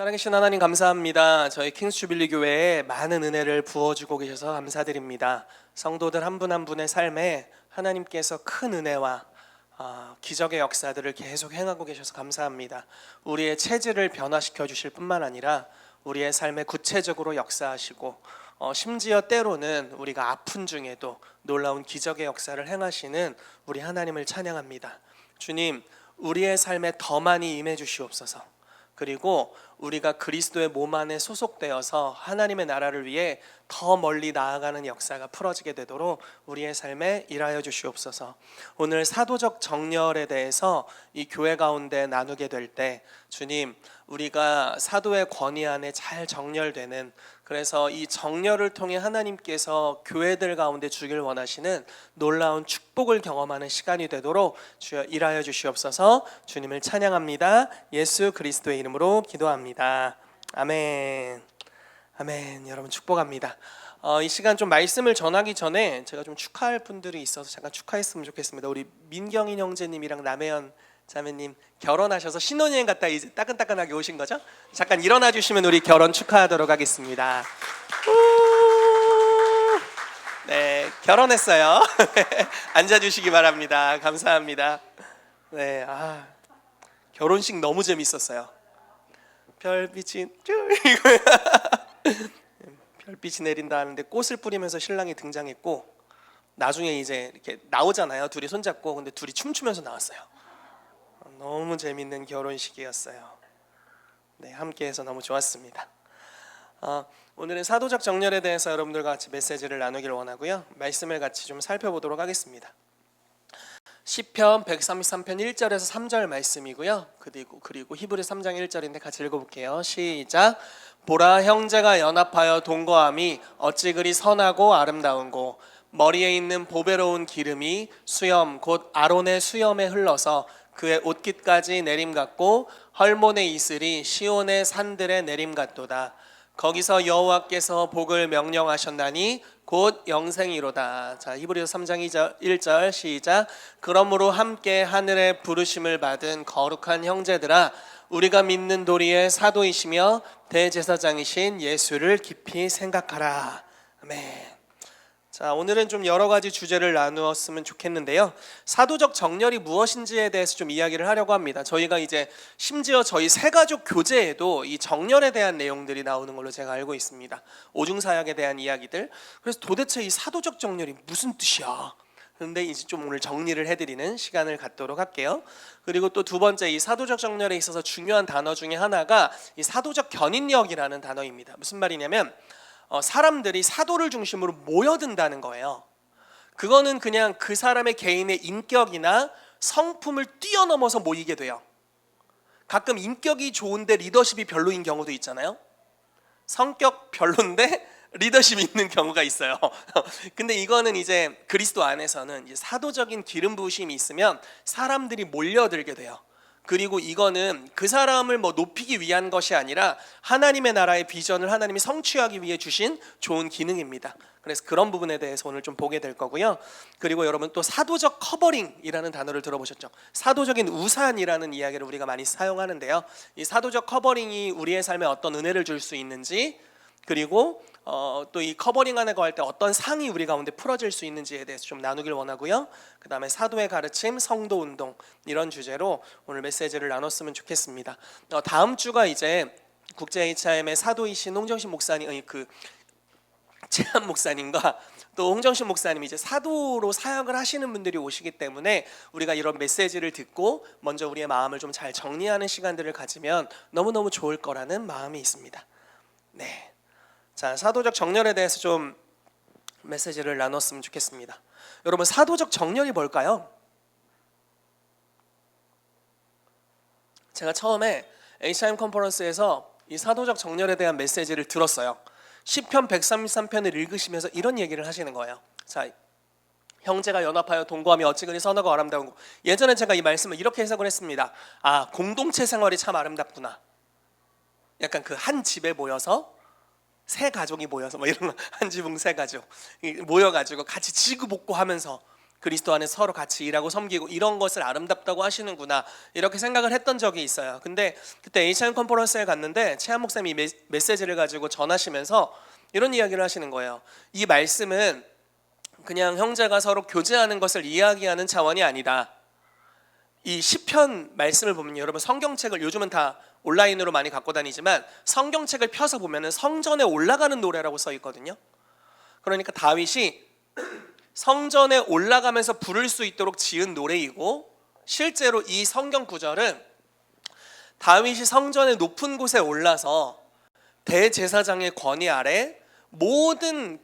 살아계신 하나님 감사합니다. 저희 킹스주빌리 교회에 많은 은혜를 부어주고 계셔서 감사드립니다. 성도들 한 분 한 분의 삶에 하나님께서 큰 은혜와 기적의 역사들을 계속 행하고 계셔서 감사합니다. 우리의 체질을 변화시켜 주실 뿐만 아니라 우리의 삶에 구체적으로 역사하시고 심지어 때로는 우리가 아픈 중에도 놀라운 기적의 역사를 행하시는 우리 하나님을 찬양합니다. 주님, 우리의 삶에 더 많이 임해 주시옵소서. 그리고 우리가 그리스도의 몸 안에 소속되어서 하나님의 나라를 위해 더 멀리 나아가는 역사가 풀어지게 되도록 우리의 삶에 일하여 주시옵소서. 오늘 사도적 정렬에 대해서 이 교회 가운데 나누게 될 때 주님, 우리가 사도의 권위 안에 잘 정렬되는, 그래서 이 정렬을 통해 하나님께서 교회들 가운데 주길 원하시는 놀라운 축복을 경험하는 시간이 되도록 주여 일하여 주시옵소서. 주님을 찬양합니다. 예수 그리스도의 이름으로 기도합니다. 아멘. 아멘. 여러분 축복합니다. 이 시간 좀 말씀을 전하기 전에 제가 좀 축하할 분들이 있어서 잠깐 축하했으면 좋겠습니다. 우리 민경인 형제님이랑 남혜연 자매님 결혼하셔서 신혼여행 갔다 이제 따끈따끈하게 오신 거죠? 잠깐 일어나 주시면 우리 결혼 축하하도록 하겠습니다. 네, 결혼했어요. 앉아주시기 바랍니다. 감사합니다. 네, 결혼식 너무 재밌었어요. 별빛이 별빛이 내린다 하는데 꽃을 뿌리면서 신랑이 등장했고, 나중에 이제 이렇게 나오잖아요. 둘이 손잡고. 근데 둘이 춤추면서 나왔어요. 너무 재밌는 결혼식이었어요. 네, 함께해서 너무 좋았습니다. 오늘은 사도적 정렬에 대해서 여러분들과 같이 메시지를 나누기를 원하고요. 말씀을 같이 좀 살펴보도록 하겠습니다. 시편 133편 1절에서 3절 말씀이고요. 그리고 히브리 3장 1절인데 같이 읽어볼게요. 시작. 보라, 형제가 연합하여 동거함이 어찌 그리 선하고 아름다운고, 머리에 있는 보배로운 기름이 수염 곧 아론의 수염에 흘러서 그의 옷깃까지 내림같고, 헐몬의 이슬이 시온의 산들의 내림같도다. 거기서 여호와께서 복을 명령하셨나니 곧 영생이로다. 자, 히브리서 3장 1절 시작. 그러므로 함께 하늘의 부르심을 받은 거룩한 형제들아, 우리가 믿는 도리의 사도이시며 대제사장이신 예수를 깊이 생각하라. 아멘. 자, 오늘은 좀 여러 가지 주제를 나누었으면 좋겠는데요. 사도적 정렬이 무엇인지에 대해서 좀 이야기를 하려고 합니다. 저희가 이제 심지어 저희 새가족 교재에도 이 정렬에 대한 내용들이 나오는 걸로 제가 알고 있습니다. 오중사역에 대한 이야기들. 그래서 도대체 이 사도적 정렬이 무슨 뜻이야? 그런데 이제 좀 오늘 정리를 해드리는 시간을 갖도록 할게요. 그리고 또 두 번째, 이 사도적 정렬에 있어서 중요한 단어 중에 하나가 이 사도적 견인력이라는 단어입니다. 무슨 말이냐면 사람들이 사도를 중심으로 모여든다는 거예요. 그거는 그냥 그 사람의 개인의 인격이나 성품을 뛰어넘어서 모이게 돼요. 가끔 인격이 좋은데 리더십이 별로인 경우도 있잖아요. 성격 별론데 리더십이 있는 경우가 있어요. 근데 이거는 이제 그리스도 안에서는 이제 사도적인 기름 부으심이 있으면 사람들이 몰려들게 돼요. 그리고 이거는 그 사람을 높이기 위한 것이 아니라 하나님의 나라의 비전을 하나님이 성취하기 위해 주신 좋은 기능입니다. 그래서 그런 부분에 대해서 오늘 좀 보게 될 거고요. 그리고 여러분 또 사도적 커버링이라는 단어를 들어보셨죠? 사도적인 우산이라는 이야기를 우리가 많이 사용하는데요. 이 사도적 커버링이 우리의 삶에 어떤 은혜를 줄 수 있는지, 그리고 또 이 커버링 안에 거할 때 어떤 상이 우리 가운데 풀어질 수 있는지에 대해서 좀 나누길 원하고요. 그 다음에 사도의 가르침, 성도 운동, 이런 주제로 오늘 메시지를 나눴으면 좋겠습니다. 다음 주가 이제 국제 HIM의 사도이신 홍정신 목사님, 재한 목사님과 또 홍정신 목사님이 이제 사도로 사역을 하시는 분들이 오시기 때문에 우리가 이런 메시지를 듣고 먼저 우리의 마음을 좀 잘 정리하는 시간들을 가지면 너무너무 좋을 거라는 마음이 있습니다. 네. 자, 사도적 정렬에 대해서 좀 메시지를 나눴으면 좋겠습니다. 여러분, 사도적 정렬이 뭘까요? 제가 처음에 HIM 컨퍼런스에서 이 사도적 정렬에 대한 메시지를 들었어요. 시편 133편을 읽으시면서 이런 얘기를 하시는 거예요. 자, 형제가 연합하여 동거함이 어찌 그리 선하고 아름다운고. 예전에 제가 이 말씀을 이렇게 해석을 했습니다. 공동체 생활이 참 아름답구나. 약간 그 한 집에 모여서 세 가족이 모여서 이런 한 지붕 세 가족 모여가지고 같이 지구복구하면서 그리스도 안에 서로 같이 일하고 섬기고 이런 것을 아름답다고 하시는구나 이렇게 생각을 했던 적이 있어요. 근데 그때 Hime 컨퍼런스에 갔는데 최한 목사님이 메시지를 가지고 전하시면서 이런 이야기를 하시는 거예요. 이 말씀은 그냥 형제가 서로 교제하는 것을 이야기하는 차원이 아니다. 이 시편 말씀을 보면 여러분 성경책을 요즘은 다 온라인으로 많이 갖고 다니지만 성경책을 펴서 보면은 성전에 올라가는 노래라고 써 있거든요. 그러니까 다윗이 성전에 올라가면서 부를 수 있도록 지은 노래이고, 실제로 이 성경 구절은 다윗이 성전의 높은 곳에 올라서 대제사장의 권위 아래 모든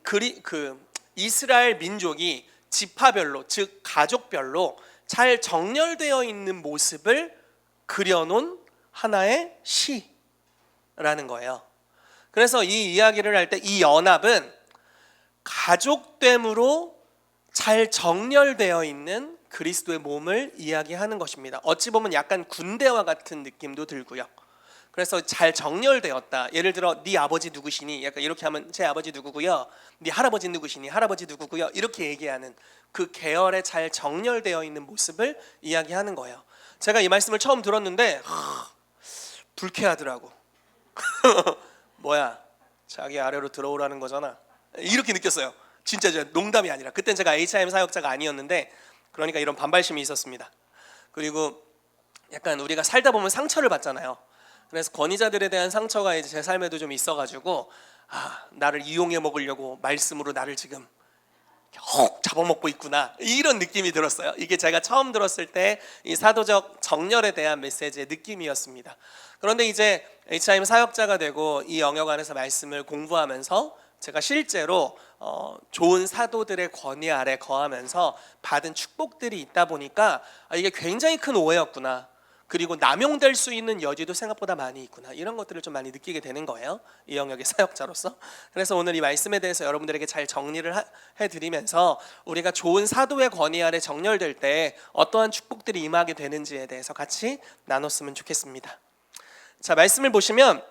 이스라엘 민족이 지파별로, 즉 가족별로 잘 정렬되어 있는 모습을 그려놓은 하나의 시라는 거예요. 그래서 이 이야기를 할 때 이 연합은 가족됨으로 잘 정렬되어 있는 그리스도의 몸을 이야기하는 것입니다. 어찌 보면 약간 군대와 같은 느낌도 들고요. 그래서 잘 정렬되었다. 예를 들어 네 아버지 누구시니? 약간 이렇게 하면 제 아버지 누구고요. 네 할아버지 누구시니? 할아버지 누구고요. 이렇게 얘기하는 그 계열에 잘 정렬되어 있는 모습을 이야기하는 거예요. 제가 이 말씀을 처음 들었는데 불쾌하더라고. 뭐야, 자기 아래로 들어오라는 거잖아. 이렇게 느꼈어요. 진짜 농담이 아니라. 그땐 제가 HIM 사역자가 아니었는데 그러니까 이런 반발심이 있었습니다. 그리고 약간 우리가 살다 보면 상처를 받잖아요. 그래서 권위자들에 대한 상처가 이제 제 삶에도 좀 있어가지고 나를 이용해 먹으려고 말씀으로 나를 지금 혹 잡아먹고 있구나 이런 느낌이 들었어요. 이게 제가 처음 들었을 때 이 사도적 정렬에 대한 메시지의 느낌이었습니다. 그런데 이제 HIM 사역자가 되고 이 영역 안에서 말씀을 공부하면서 제가 실제로 좋은 사도들의 권위 아래 거하면서 받은 축복들이 있다 보니까 이게 굉장히 큰 오해였구나, 그리고 남용될 수 있는 여지도 생각보다 많이 있구나, 이런 것들을 좀 많이 느끼게 되는 거예요, 이 영역의 사역자로서. 그래서 오늘 이 말씀에 대해서 여러분들에게 잘 정리를 해드리면서 우리가 좋은 사도의 권위 아래 정렬될 때 어떠한 축복들이 임하게 되는지에 대해서 같이 나눴으면 좋겠습니다. 자, 말씀을 보시면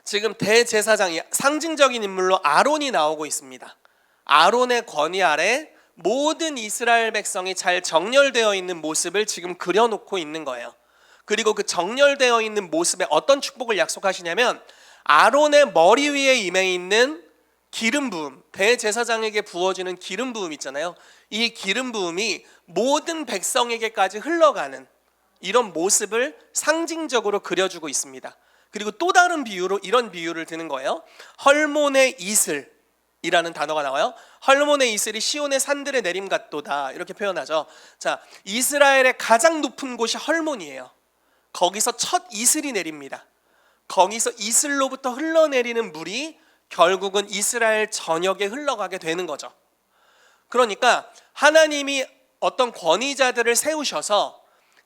지금 대제사장이 상징적인 인물로 아론이 나오고 있습니다. 아론의 권위 아래 모든 이스라엘 백성이 잘 정렬되어 있는 모습을 지금 그려놓고 있는 거예요. 그리고 그 정렬되어 있는 모습에 어떤 축복을 약속하시냐면 아론의 머리 위에 임해 있는 기름 부음, 대제사장에게 부어지는 기름 부음 있잖아요. 이 기름 부음이 모든 백성에게까지 흘러가는 이런 모습을 상징적으로 그려주고 있습니다. 그리고 또 다른 비유로 이런 비유를 드는 거예요. 헐몬의 이슬이라는 단어가 나와요. 헐몬의 이슬이 시온의 산들의 내림 같도다 이렇게 표현하죠. 자, 이스라엘의 가장 높은 곳이 헐몬이에요. 거기서 첫 이슬이 내립니다. 거기서 이슬로부터 흘러내리는 물이 결국은 이스라엘 전역에 흘러가게 되는 거죠. 그러니까 하나님이 어떤 권위자들을 세우셔서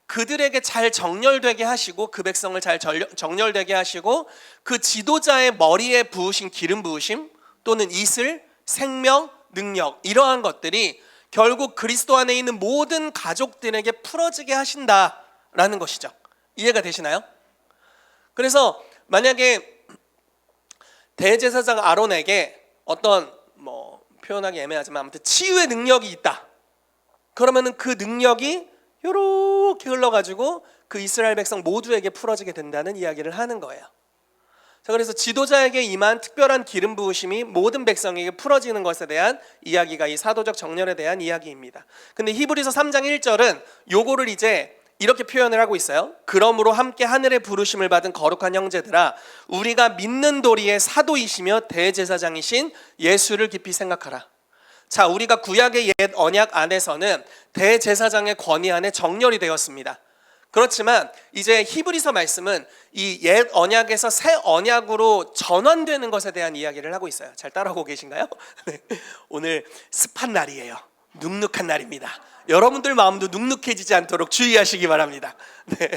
그들에게 잘 정렬되게 하시고 그 백성을 잘 정렬되게 하시고 그 지도자의 머리에 부으신 기름 부으심 또는 이슬, 생명, 능력, 이러한 것들이 결국 그리스도 안에 있는 모든 가족들에게 풀어지게 하신다라는 것이죠. 이해가 되시나요? 그래서 만약에 대제사장 아론에게 어떤 표현하기 애매하지만 아무튼 치유의 능력이 있다, 그러면은 그 능력이 이렇게 흘러가지고 그 이스라엘 백성 모두에게 풀어지게 된다는 이야기를 하는 거예요. 자, 그래서 지도자에게 임한 특별한 기름 부으심이 모든 백성에게 풀어지는 것에 대한 이야기가 이 사도적 정렬에 대한 이야기입니다. 근데 히브리서 3장 1절은 요거를 이제 이렇게 표현을 하고 있어요. 그러므로 함께 하늘의 부르심을 받은 거룩한 형제들아, 우리가 믿는 도리의 사도이시며 대제사장이신 예수를 깊이 생각하라. 자, 우리가 구약의 옛 언약 안에서는 대제사장의 권위 안에 정렬이 되었습니다. 그렇지만 이제 히브리서 말씀은 이 옛 언약에서 새 언약으로 전환되는 것에 대한 이야기를 하고 있어요. 잘 따라오고 계신가요? 오늘 습한 날이에요. 눅눅한 날입니다. 여러분들 마음도 눅눅해지지 않도록 주의하시기 바랍니다. 네,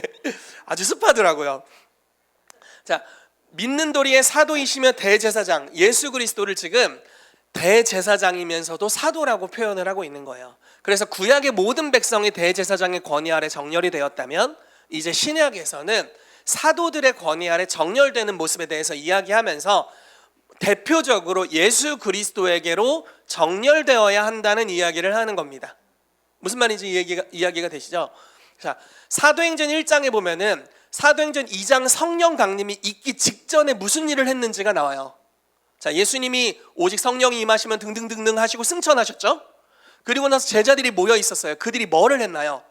아주 습하더라고요. 자, 믿는 도리의 사도이시며 대제사장 예수 그리스도를 지금 대제사장이면서도 사도라고 표현을 하고 있는 거예요. 그래서 구약의 모든 백성이 대제사장의 권위 아래 정렬이 되었다면 이제 신약에서는 사도들의 권위 아래 정렬되는 모습에 대해서 이야기하면서 대표적으로 예수 그리스도에게로 정렬되어야 한다는 이야기를 하는 겁니다. 무슨 말인지 이야기가 되시죠? 자, 사도행전 1장에 보면은 사도행전 2장 성령 강림이 있기 직전에 무슨 일을 했는지가 나와요. 자, 예수님이 오직 성령이 임하시면 등등등등 하시고 승천하셨죠? 그리고 나서 제자들이 모여 있었어요. 그들이 뭐를 했나요?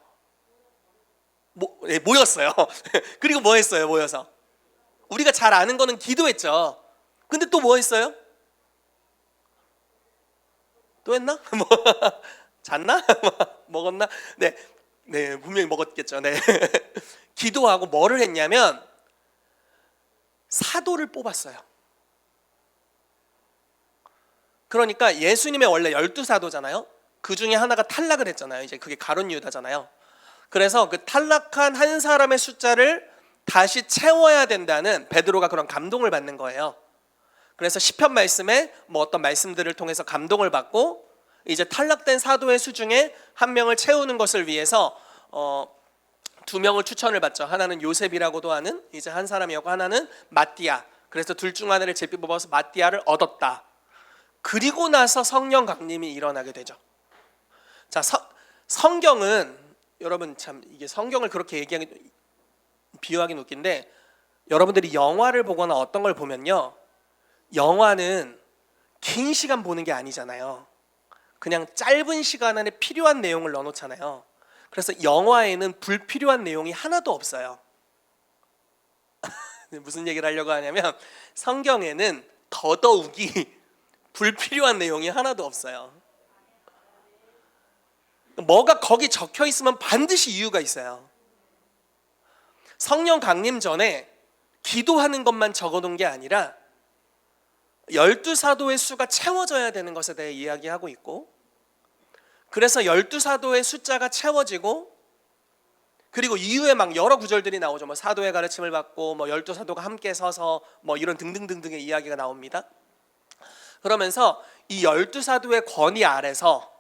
모였어요. 그리고 뭐 했어요? 모여서 우리가 잘 아는 거는 기도했죠. 근데 또 뭐 했어요? 또 했나? 뭐 잤나? 먹었나? 네, 분명히 먹었겠죠. 네. 기도하고 뭐를 했냐면 사도를 뽑았어요. 그러니까 예수님의 원래 12사도잖아요. 그 중에 하나가 탈락을 했잖아요. 이제 그게 가룟 유다잖아요. 그래서 그 탈락한 한 사람의 숫자를 다시 채워야 된다는 베드로가 그런 감동을 받는 거예요. 그래서 시편 말씀에 뭐 어떤 말씀들을 통해서 감동을 받고 이제 탈락된 사도의 수 중에 한 명을 채우는 것을 위해서 두 명을 추천을 받죠. 하나는 요셉이라고도 하는 이제 한 사람이었고 하나는 마띠아. 그래서 둘 중 하나를 제비 뽑아서 마띠아를 얻었다. 그리고 나서 성령 강림이 일어나게 되죠. 자, 성경은 여러분 참 이게 성경을 그렇게 비유하기 웃긴데 여러분들이 영화를 보거나 어떤 걸 보면요, 영화는 긴 시간 보는 게 아니잖아요. 그냥 짧은 시간 안에 필요한 내용을 넣어놓잖아요. 그래서 영화에는 불필요한 내용이 하나도 없어요. 무슨 얘기를 하려고 하냐면 성경에는 더더욱이 불필요한 내용이 하나도 없어요. 뭐가 거기 적혀 있으면 반드시 이유가 있어요. 성령 강림 전에 기도하는 것만 적어놓은 게 아니라 12사도의 수가 채워져야 되는 것에 대해 이야기하고 있고, 그래서 12사도의 숫자가 채워지고, 그리고 이후에 막 여러 구절들이 나오죠. 뭐 사도의 가르침을 받고 뭐 12사도가 함께 서서 뭐 이런 등등등등의 이야기가 나옵니다. 그러면서 이 12사도의 권위 아래서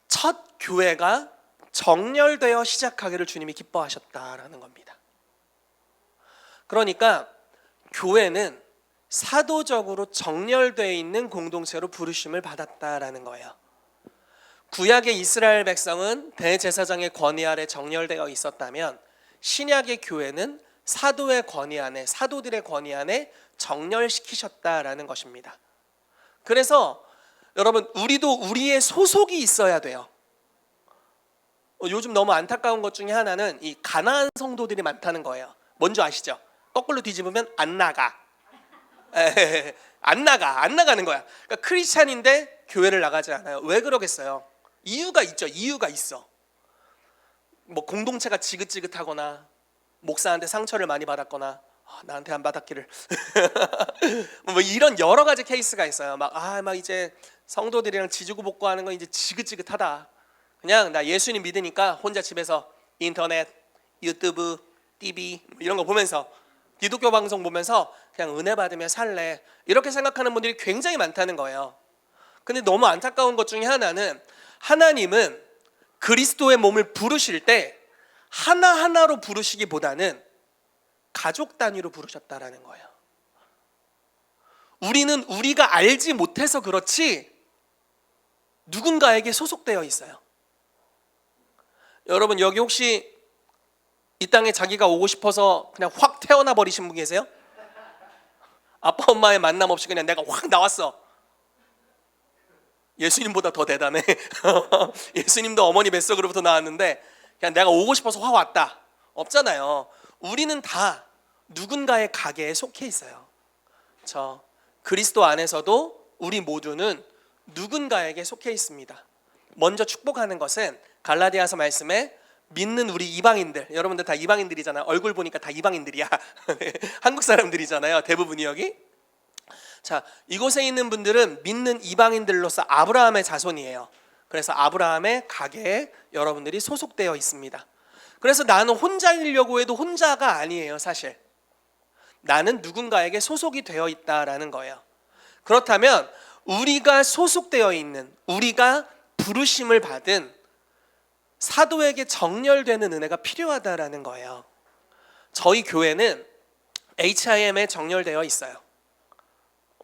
첫 교회가 정렬되어 시작하기를 주님이 기뻐하셨다라는 겁니다. 그러니까 교회는 사도적으로 정렬되어 있는 공동체로 부르심을 받았다라는 거예요. 구약의 이스라엘 백성은 대제사장의 권위 아래 정렬되어 있었다면 신약의 교회는 사도의 권위 안에, 사도들의 권위 안에 정렬시키셨다라는 것입니다. 그래서 여러분, 우리도 우리의 소속이 있어야 돼요. 요즘 너무 안타까운 것 중에 하나는 이 가나안 성도들이 많다는 거예요. 뭔지 아시죠? 거꾸로 뒤집으면 안 나가. 안 나가는 거야. 그러니까 크리스찬인데 교회를 나가지 않아요. 왜 그러겠어요? 이유가 있죠. 이유가 있어. 뭐 공동체가 지긋지긋하거나 목사한테 상처를 많이 받았거나 나한테 안 받았기를 뭐 이런 여러 가지 케이스가 있어요. 막 이제 성도들이랑 지지고 볶고하는 건 이제 지긋지긋하다. 그냥 나 예수님 믿으니까 혼자 집에서 인터넷, 유튜브, TV 이런 거 보면서 기독교 방송 보면서 그냥 은혜 받으며 살래, 이렇게 생각하는 분들이 굉장히 많다는 거예요. 근데 너무 안타까운 것 중에 하나는 하나님은 그리스도의 몸을 부르실 때 하나하나로 부르시기보다는 가족 단위로 부르셨다라는 거예요. 우리는 우리가 알지 못해서 그렇지 누군가에게 소속되어 있어요. 여러분, 여기 혹시 이 땅에 자기가 오고 싶어서 그냥 확 태어나 버리신 분 계세요? 아빠 엄마의 만남 없이 그냥 내가 확 나왔어. 예수님보다 더 대단해. 예수님도 어머니 뱃속으로부터 나왔는데 그냥 내가 오고 싶어서 확 왔다. 없잖아요. 우리는 다 누군가의 가게에 속해 있어요. 그리스도 안에서도 우리 모두는 누군가에게 속해 있습니다. 먼저 축복하는 것은 갈라디아서 말씀에 믿는 우리 이방인들, 여러분들 다 이방인들이잖아요. 얼굴 보니까 다 이방인들이야. 한국 사람들이잖아요. 대부분이 여기. 자, 이곳에 있는 분들은 믿는 이방인들로서 아브라함의 자손이에요. 그래서 아브라함의 가게에 여러분들이 소속되어 있습니다. 그래서 나는 혼자이려고 해도 혼자가 아니에요. 사실 나는 누군가에게 소속이 되어 있다라는 거예요. 그렇다면 우리가 소속되어 있는, 우리가 부르심을 받은 사도에게 정렬되는 은혜가 필요하다라는 거예요. 저희 교회는 HIM에 정렬되어 있어요.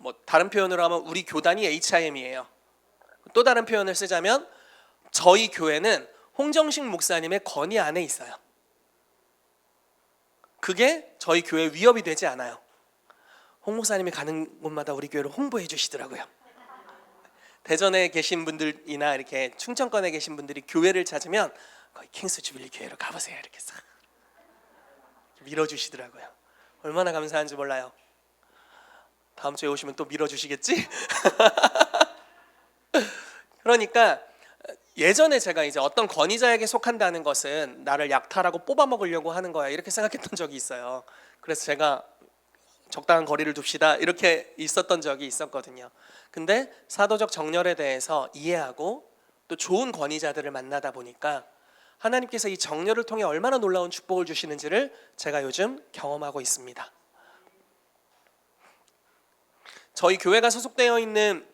뭐 다른 표현으로 하면 우리 교단이 HIM이에요. 또 다른 표현을 쓰자면 저희 교회는 홍정식 목사님의 권위 안에 있어요. 그게 저희 교회에 위협이 되지 않아요. 홍 목사님이 가는 곳마다 우리 교회를 홍보해 주시더라고요. 대전에 계신 분들이나 이렇게 충청권에 계신 분들이 교회를 찾으면 거기 킹스 주빌리 교회로 가보세요 이렇게 싹 밀어주시더라고요. 얼마나 감사한지 몰라요. 다음 주에 오시면 또 밀어주시겠지? 그러니까 예전에 제가 이제 어떤 권위자에게 속한다는 것은 나를 약탈하고 뽑아먹으려고 하는 거야 이렇게 생각했던 적이 있어요. 그래서 제가 적당한 거리를 둡시다 이렇게 있었던 적이 있었거든요. 근데 사도적 정렬에 대해서 이해하고 또 좋은 권위자들을 만나다 보니까 하나님께서 이 정렬을 통해 얼마나 놀라운 축복을 주시는지를 제가 요즘 경험하고 있습니다. 저희 교회가 소속되어 있는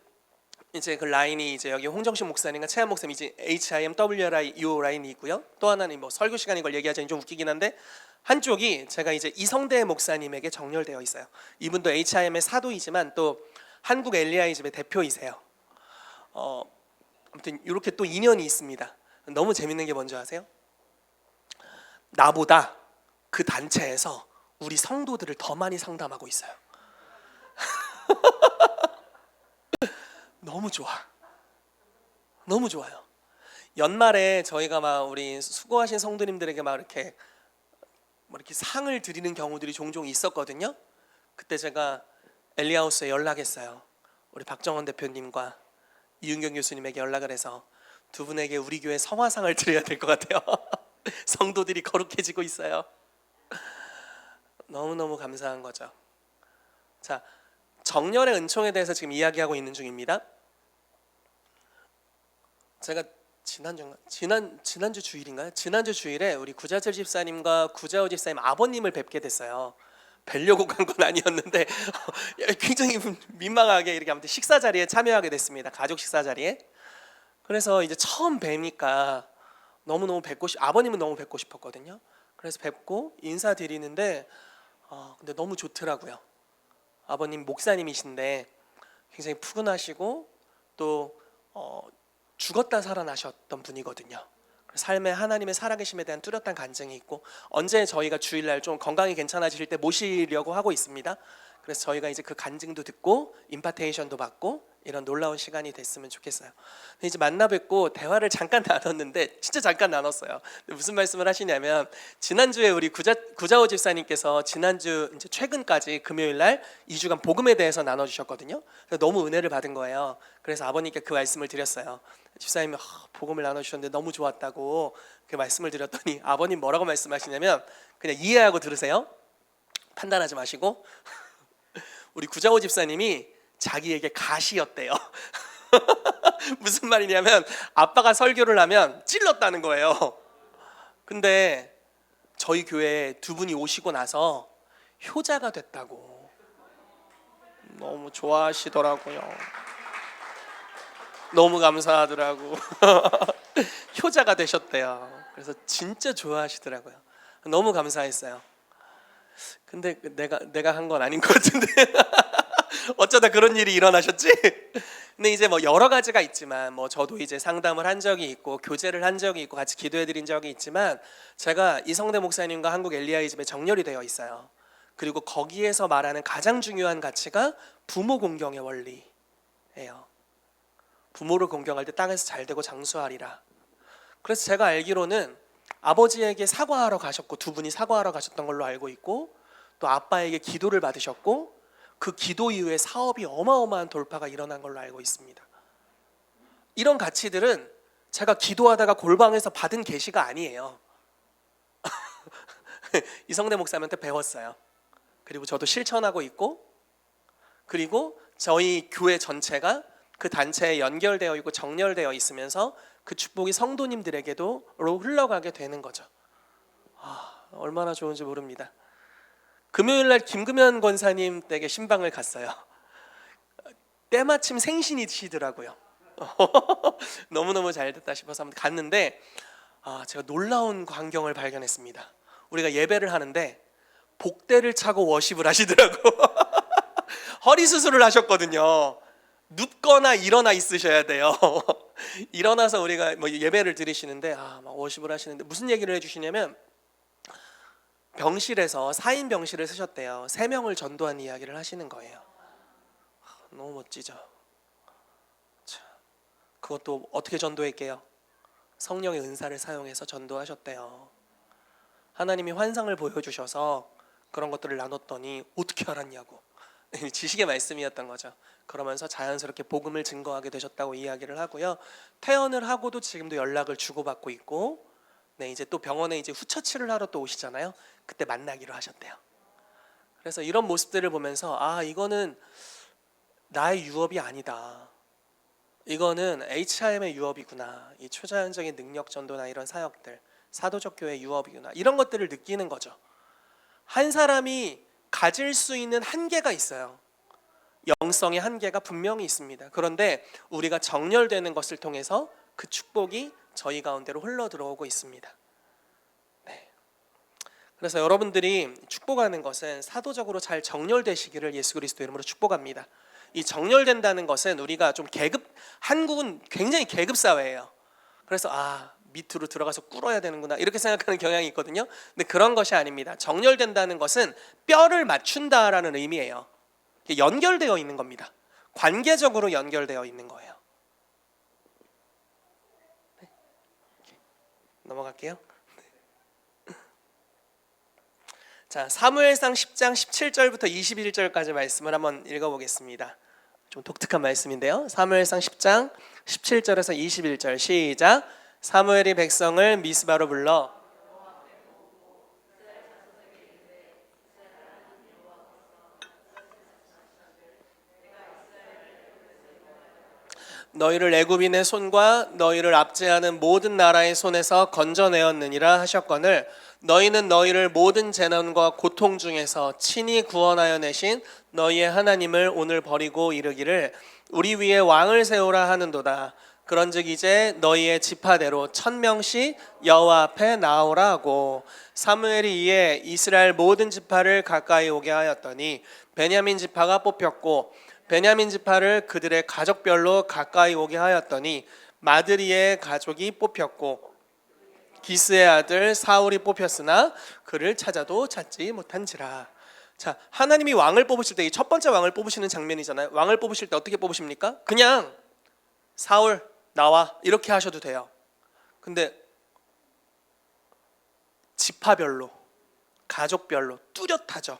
이제 그 라인이 이제 여기 홍정식 목사님과 최한 목사님 이제 HIMWRI 라인이 있고요. 또 하나는 뭐 설교 시간인 걸 얘기하자니 좀 웃기긴 한데 한쪽이 제가 이제 이성대 목사님에게 정렬되어 있어요. 이분도 HIM의 사도이지만 또 한국 엘리야이즘의 대표이세요. 아무튼 이렇게 또 인연이 있습니다. 너무 재밌는 게 뭔지 아세요? 나보다 그 단체에서 우리 성도들을 더 많이 상담하고 있어요. 너무 좋아. 너무 좋아요. 연말에 저희가 막 우리 수고하신 성도님들에게 막 이렇게 상을 드리는 경우들이 종종 있었거든요. 그때 제가 엘리하우스에 연락했어요. 우리 박정원 대표님과 이윤경 교수님에게 연락을 해서 두 분에게 우리 교회 성화상을 드려야 될 것 같아요. 성도들이 거룩해지고 있어요. 너무너무 감사한 거죠. 자, 정렬의 은총에 대해서 지금 이야기하고 있는 중입니다. 제가 지난주 주일인가요? 지난주 주일에 우리 구자철 집사님과 구자호 집사님 아버님을 뵙게 됐어요. 뵈려고 간 건 아니었는데 굉장히 민망하게 이렇게 아무튼 식사 자리에 참여하게 됐습니다. 가족 식사 자리에. 그래서 이제 처음 뵈니까 너무너무 아버님은 너무 뵙고 싶었거든요. 그래서 뵙고 인사드리는데 근데 너무 좋더라고요. 아버님 목사님이신데 굉장히 푸근하시고 또 죽었다 살아나셨던 분이거든요. 삶에 하나님의 살아계심에 대한 뚜렷한 간증이 있고 언제 저희가 주일날 좀 건강이 괜찮아지실 때 모시려고 하고 있습니다. 그래서 저희가 이제 그 간증도 듣고 임파테이션도 받고 이런 놀라운 시간이 됐으면 좋겠어요. 근데 이제 만나 뵙고 대화를 잠깐 나눴는데 진짜 잠깐 나눴어요. 무슨 말씀을 하시냐면 지난주에 우리 구자호 집사님께서 지난주 이제 최근까지 금요일날 2주간 복음에 대해서 나눠주셨거든요. 그래서 너무 은혜를 받은 거예요. 그래서 아버님께 그 말씀을 드렸어요. 집사님이 복음을 나눠주셨는데 너무 좋았다고 그 말씀을 드렸더니 아버님 뭐라고 말씀하시냐면 그냥 이해하고 들으세요. 판단하지 마시고 우리 구자호 집사님이 자기에게 가시였대요. 무슨 말이냐면 아빠가 설교를 하면 찔렀다는 거예요. 근데 저희 교회에 두 분이 오시고 나서 효자가 됐다고 너무 좋아하시더라고요. 너무 감사하더라고. 효자가 되셨대요. 그래서 진짜 좋아하시더라고요. 너무 감사했어요. 근데 내가 한 건 아닌 것 같은데 어쩌다 그런 일이 일어나셨지? 근데 이제 뭐 여러 가지가 있지만 뭐 저도 이제 상담을 한 적이 있고 교제를 한 적이 있고 같이 기도해드린 적이 있지만 제가 이성대 목사님과 한국 엘리야이즘에 정렬이 되어 있어요. 그리고 거기에서 말하는 가장 중요한 가치가 부모 공경의 원리예요. 부모를 공경할 때 땅에서 잘되고 장수하리라. 그래서 제가 알기로는 아버지에게 사과하러 가셨고 두 분이 사과하러 가셨던 걸로 알고 있고 또 아빠에게 기도를 받으셨고 그 기도 이후에 사업이 어마어마한 돌파가 일어난 걸로 알고 있습니다. 이런 가치들은 제가 기도하다가 골방에서 받은 계시가 아니에요. 이성대 목사님한테 배웠어요. 그리고 저도 실천하고 있고 그리고 저희 교회 전체가 그 단체에 연결되어 있고 정렬되어 있으면서 그 축복이 성도님들에게도 흘러가게 되는 거죠. 얼마나 좋은지 모릅니다. 금요일날 김금현 권사님 댁에 신방을 갔어요. 때마침 생신이시더라고요. 너무너무 잘됐다 싶어서 한번 갔는데 제가 놀라운 광경을 발견했습니다. 우리가 예배를 하는데 복대를 차고 워십을 하시더라고. 허리 수술을 하셨거든요. 눕거나 일어나 있으셔야 돼요. 일어나서 우리가 뭐 예배를 드리시는데 막 워십을 하시는데 무슨 얘기를 해주시냐면 병실에서 4인 병실을 쓰셨대요. 3명을 전도한 이야기를 하시는 거예요. 너무 멋지죠. 자, 그것도 어떻게 전도했게요? 성령의 은사를 사용해서 전도하셨대요. 하나님이 환상을 보여주셔서 그런 것들을 나눴더니 어떻게 알았냐고 지식의 말씀이었던 거죠. 그러면서 자연스럽게 복음을 증거하게 되셨다고 이야기를 하고요. 퇴원을 하고도 지금도 연락을 주고받고 있고, 네, 이제 또 병원에 이제 후처치를 하러 또 오시잖아요. 그때 만나기로 하셨대요. 그래서 이런 모습들을 보면서 이거는 나의 유업이 아니다. 이거는 HRM의 유업이구나. 이 초자연적인 능력 전도나 이런 사역들, 사도적 교회의 유업이구나. 이런 것들을 느끼는 거죠. 한 사람이 가질 수 있는 한계가 있어요. 영성의 한계가 분명히 있습니다. 그런데 우리가 정렬되는 것을 통해서 그 축복이 저희 가운데로 흘러 들어오고 있습니다. 네. 그래서 여러분들이 축복하는 것은 사도적으로 잘 정렬되시기를 예수 그리스도 이름으로 축복합니다. 이 정렬된다는 것은 우리가 좀 한국은 굉장히 계급 사회예요. 그래서 밑으로 들어가서 꿇어야 되는구나 이렇게 생각하는 경향이 있거든요. 근데 그런 것이 아닙니다. 정렬된다는 것은 뼈를 맞춘다라는 의미예요. 연결되어 있는 겁니다. 관계적으로 연결되어 있는 거예요. 네. 넘어갈게요. 자, 사무엘상 10장 17절부터 21절까지 말씀을 한번 읽어보겠습니다. 좀 독특한 말씀인데요. 사무엘상 10장 17절에서 21절 시작. 사무엘이 백성을 미스바로 불러 너희를 애굽인의 손과 너희를 압제하는 모든 나라의 손에서 건져내었느니라 하셨거늘 너희는 너희를 모든 재난과 고통 중에서 친히 구원하여 내신 너희의 하나님을 오늘 버리고 이르기를 우리 위에 왕을 세우라 하는도다. 그런즉 이제 너희의 지파대로 1000명씩 여호와 앞에 나오라 하고 사무엘이 이에 이스라엘 모든 지파를 가까이 오게 하였더니 베냐민 지파가 뽑혔고 베냐민 지파를 그들의 가족별로 가까이 오게 하였더니 마드리의 가족이 뽑혔고 기스의 아들 사울이 뽑혔으나 그를 찾아도 찾지 못한지라. 자, 하나님이 왕을 뽑으실 때 이 첫 번째 왕을 뽑으시는 장면이잖아요. 왕을 뽑으실 때 어떻게 뽑으십니까? 그냥 사울 나와 이렇게 하셔도 돼요. 근데 지파별로 가족별로 뚜렷하죠.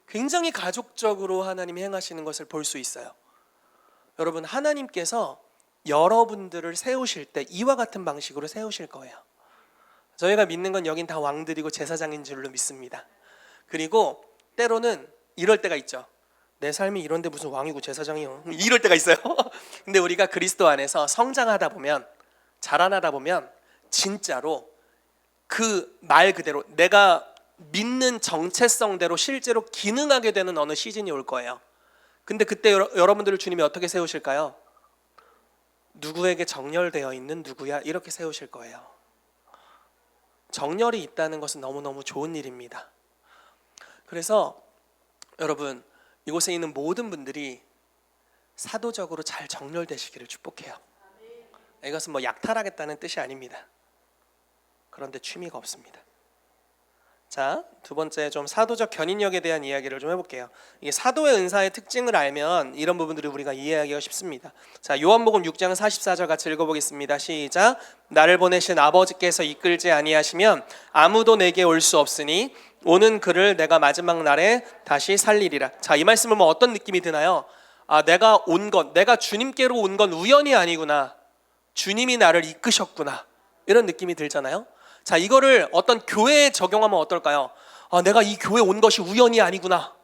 굉장히 가족적으로 하나님이 행하시는 것을 볼 수 있어요. 여러분, 하나님께서 여러분들을 세우실 때 이와 같은 방식으로 세우실 거예요. 저희가 믿는 건 여긴 다 왕들이고 제사장인 줄로 믿습니다. 그리고 때로는 이럴 때가 있죠. 내 삶이 이런데 무슨 왕이고 제사장이요, 이럴 때가 있어요. 근데 우리가 그리스도 안에서 성장하다 보면, 자라나다 보면 진짜로 그 말 그대로 내가 믿는 정체성대로 실제로 기능하게 되는 어느 시즌이 올 거예요. 근데 그때 여러분들을 주님이 어떻게 세우실까요? 누구에게 정렬되어 있는 누구야 이렇게 세우실 거예요. 정렬이 있다는 것은 너무너무 좋은 일입니다. 그래서 여러분, 이곳에 있는 모든 분들이 사도적으로 잘 정렬되시기를 축복해요. 이것은 뭐 약탈하겠다는 뜻이 아닙니다. 그런데 취미가 없습니다. 자, 두 번째 좀 사도적 견인력에 대한 이야기를 좀 해볼게요. 이게 사도의 은사의 특징을 알면 이런 부분들을 우리가 이해하기가 쉽습니다. 자, 요한복음 6장 44절 같이 읽어보겠습니다. 시작. 나를 보내신 아버지께서 이끌지 아니하시면 아무도 내게 올 수 없으니 오는 그를 내가 마지막 날에 다시 살리리라. 자, 이 말씀은 뭐 어떤 느낌이 드나요? 내가 온 건, 내가 주님께로 온 건 우연이 아니구나. 주님이 나를 이끄셨구나. 이런 느낌이 들잖아요. 자, 이거를 어떤 교회에 적용하면 어떨까요? 내가 이 교회에 온 것이 우연이 아니구나.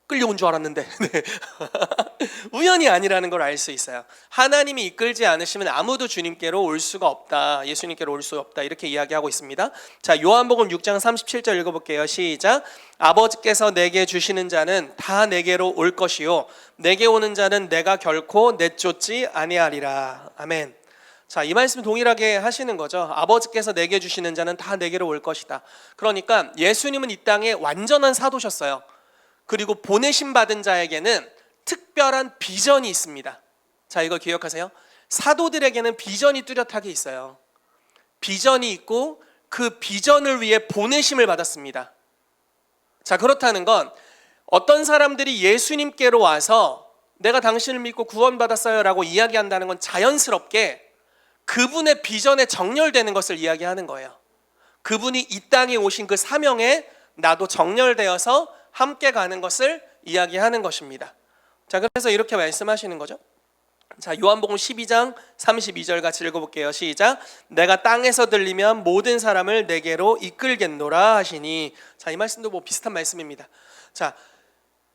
끌려온 줄 알았는데. 네. 우연이 아니라는 걸 알 수 있어요. 하나님이 이끌지 않으시면 아무도 주님께로 올 수가 없다. 예수님께로 올 수 없다. 이렇게 이야기하고 있습니다. 자, 요한복음 6장 37절 읽어볼게요. 시작. 아버지께서 내게 주시는 자는 다 내게로 올 것이요 내게 오는 자는 내가 결코 내쫓지 아니하리라. 아멘. 자, 이 말씀 동일하게 하시는 거죠. 아버지께서 내게 주시는 자는 다 내게로 올 것이다. 그러니까 예수님은 이 땅에 완전한 사도셨어요. 그리고 보내심 받은 자에게는 특별한 비전이 있습니다. 자, 이걸 기억하세요. 사도들에게는 비전이 뚜렷하게 있어요. 비전이 있고 그 비전을 위해 보내심을 받았습니다. 자, 그렇다는 건 어떤 사람들이 예수님께로 와서 내가 당신을 믿고 구원받았어요 라고 이야기한다는 건 자연스럽게 그분의 비전에 정렬되는 것을 이야기하는 거예요. 그분이 이 땅에 오신 그 사명에 나도 정렬되어서 함께 가는 것을 이야기하는 것입니다. 자, 그래서 이렇게 말씀하시는 거죠. 자, 요한복음 12장 32절 같이 읽어볼게요. 시작. 내가 땅에서 들리면 모든 사람을 내게로 이끌겠노라 하시니. 자, 이 말씀도 뭐 비슷한 말씀입니다. 자,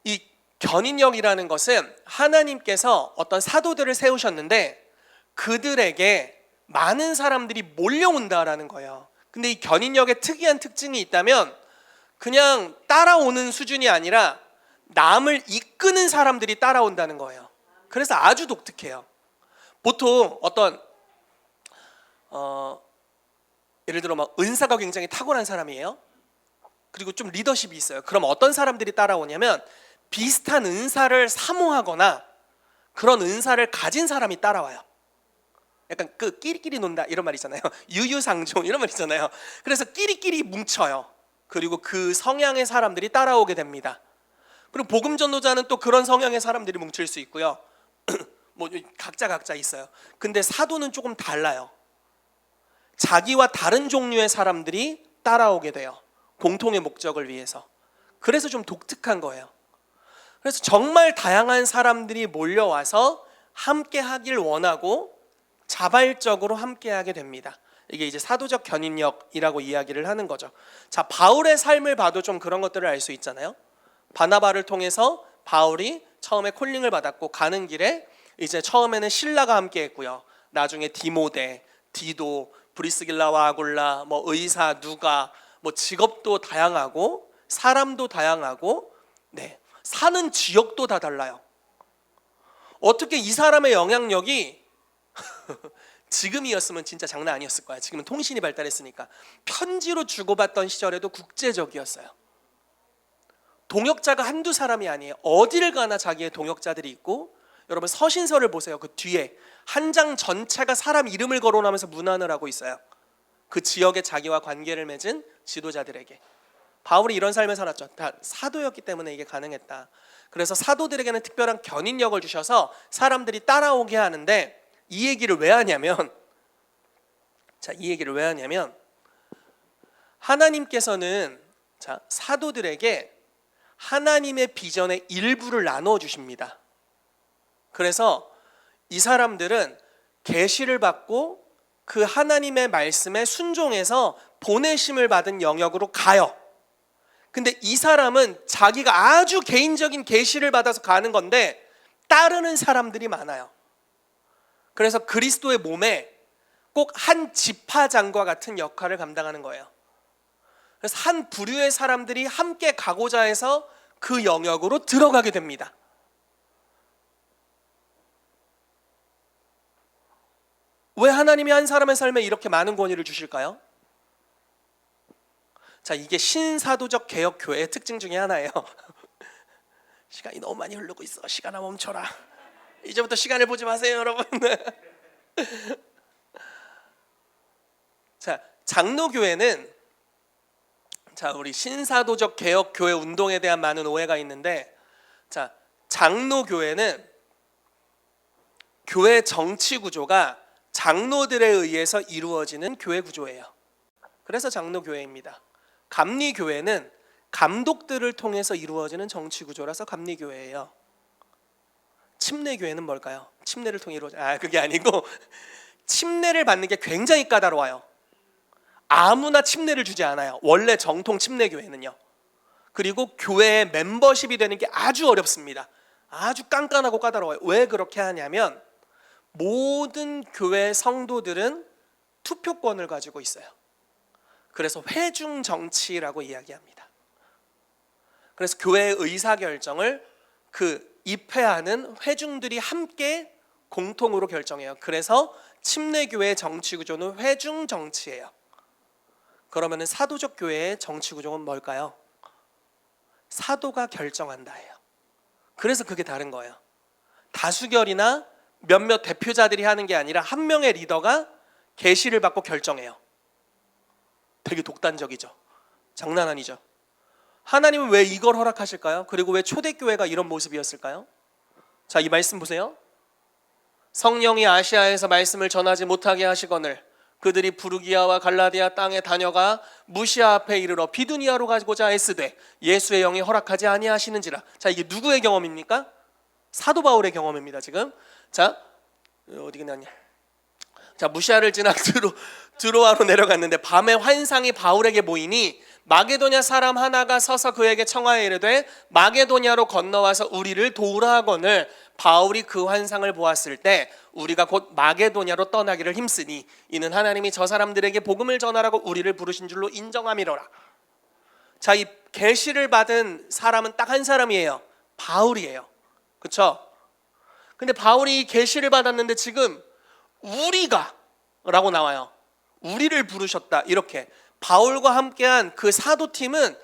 이 견인역이라는 것은 하나님께서 어떤 사도들을 세우셨는데 그들에게 많은 사람들이 몰려온다라는 거예요. 근데 이 견인역의 특이한 특징이 있다면 그냥 따라오는 수준이 아니라 남을 이끄는 사람들이 따라온다는 거예요. 그래서 아주 독특해요. 보통 어떤 예를 들어 막 은사가 굉장히 탁월한 사람이에요. 그리고 좀 리더십이 있어요. 그럼 어떤 사람들이 따라오냐면 비슷한 은사를 사모하거나 그런 은사를 가진 사람이 따라와요. 약간 그 끼리끼리 논다 이런 말 있잖아요. 유유상종 이런 말 있잖아요. 그래서 끼리끼리 뭉쳐요. 그리고 그 성향의 사람들이 따라오게 됩니다. 그리고 복음 전도자는 또 그런 성향의 사람들이 뭉칠 수 있고요. 뭐 각자 있어요. 근데 사도는 조금 달라요. 자기와 다른 종류의 사람들이 따라오게 돼요. 공통의 목적을 위해서. 그래서 좀 독특한 거예요. 그래서 정말 다양한 사람들이 몰려와서 함께 하길 원하고 자발적으로 함께 하게 됩니다. 이게 이제 사도적 견인력이라고 이야기를 하는 거죠. 자, 바울의 삶을 봐도 좀 그런 것들을 알 수 있잖아요. 바나바를 통해서 바울이 처음에 콜링을 받았고 가는 길에 이제 처음에는 실라가 함께 했고요. 나중에 디모데, 디도, 브리스길라와 아굴라, 뭐 의사, 누가, 뭐 직업도 다양하고 사람도 다양하고 네, 사는 지역도 다 달라요. 어떻게 이 사람의 영향력이 지금이었으면 진짜 장난 아니었을 거야. 지금은 통신이 발달했으니까. 편지로 주고받던 시절에도 국제적이었어요. 동역자가 한두 사람이 아니에요. 어디를 가나 자기의 동역자들이 있고, 여러분 서신서를 보세요. 그 뒤에 한 장 전체가 사람 이름을 거론하면서 문안을 하고 있어요. 그 지역에 자기와 관계를 맺은 지도자들에게. 바울이 이런 삶을 살았죠. 다 사도였기 때문에 이게 가능했다. 그래서 사도들에게는 특별한 견인력을 주셔서 사람들이 따라오게 하는데, 이 얘기를 왜 하냐면, 하나님께서는 사도들에게 하나님의 비전의 일부를 나누어 주십니다. 그래서 이 사람들은 계시를 받고 그 하나님의 말씀에 순종해서 보내심을 받은 영역으로 가요. 근데 이 사람은 자기가 아주 개인적인 계시를 받아서 가는 건데 따르는 사람들이 많아요. 그래서 그리스도의 몸에 꼭 한 지파장과 같은 역할을 감당하는 거예요. 그래서 한 부류의 사람들이 함께 가고자 해서 그 영역으로 들어가게 됩니다. 왜 하나님이 한 사람의 삶에 이렇게 많은 권위를 주실까요? 자, 이게 신사도적 개혁 교회의 특징 중에 하나예요. 시간이 너무 많이 흐르고 있어. 시간아 멈춰라. 이제부터 시간을 보지 마세요, 여러분. 자, 장로교회는 우리 신사도적 개혁 교회 운동에 대한 많은 오해가 있는데, 장로교회는 교회 정치 구조가 장로들에 의해서 이루어지는 교회 구조예요. 그래서 장로교회입니다. 감리교회는 감독들을 통해서 이루어지는 정치 구조라서 감리교회예요. 침례교회는 뭘까요? 침례를 통해 그게 아니고 침례를 받는 게 굉장히 까다로워요. 아무나 침례를 주지 않아요. 원래 정통 침례교회는요. 그리고 교회의 멤버십이 되는 게 아주 어렵습니다. 아주 깐깐하고 까다로워요. 왜 그렇게 하냐면 모든 교회 성도들은 투표권을 가지고 있어요. 그래서 회중 정치라고 이야기합니다. 그래서 교회의 의사결정을 입회하는 회중들이 함께 공통으로 결정해요. 그래서 침례교회의 정치 구조는 회중 정치예요. 그러면 사도적 교회의 정치 구조는 뭘까요? 사도가 결정한다예요. 그래서 그게 다른 거예요. 다수결이나 몇몇 대표자들이 하는 게 아니라 한 명의 리더가 계시를 받고 결정해요. 되게 독단적이죠. 장난 아니죠. 하나님은 왜 이걸 허락하실까요? 그리고 왜 초대교회가 이런 모습이었을까요? 자, 이 말씀 보세요. 성령이 아시아에서 말씀을 전하지 못하게 하시거늘 그들이 부르기아와 갈라디아 땅에 다녀가 무시아 앞에 이르러 비두니아로 가고자 애쓰되 예수의 영이 허락하지 아니하시는지라. 자, 이게 누구의 경험입니까? 사도 바울의 경험입니다. 지금 자, 어디 갔냐? 자, 무시아를 지나 드로아로 내려갔는데 밤에 환상이 바울에게 보이니 마게도냐 사람 하나가 서서 그에게 청하여 이르되 마게도냐로 건너와서 우리를 도우라 하거늘 바울이 그 환상을 보았을 때 우리가 곧 마게도냐로 떠나기를 힘쓰니 이는 하나님이 저 사람들에게 복음을 전하라고 우리를 부르신 줄로 인정함이로라. 자, 이 계시를 받은 사람은 딱 한 사람이에요. 바울이에요. 그렇죠? 근데 바울이 계시를 받았는데 지금 우리가 라고 나와요. 우리를 부르셨다. 이렇게 바울과 함께한 그 사도팀은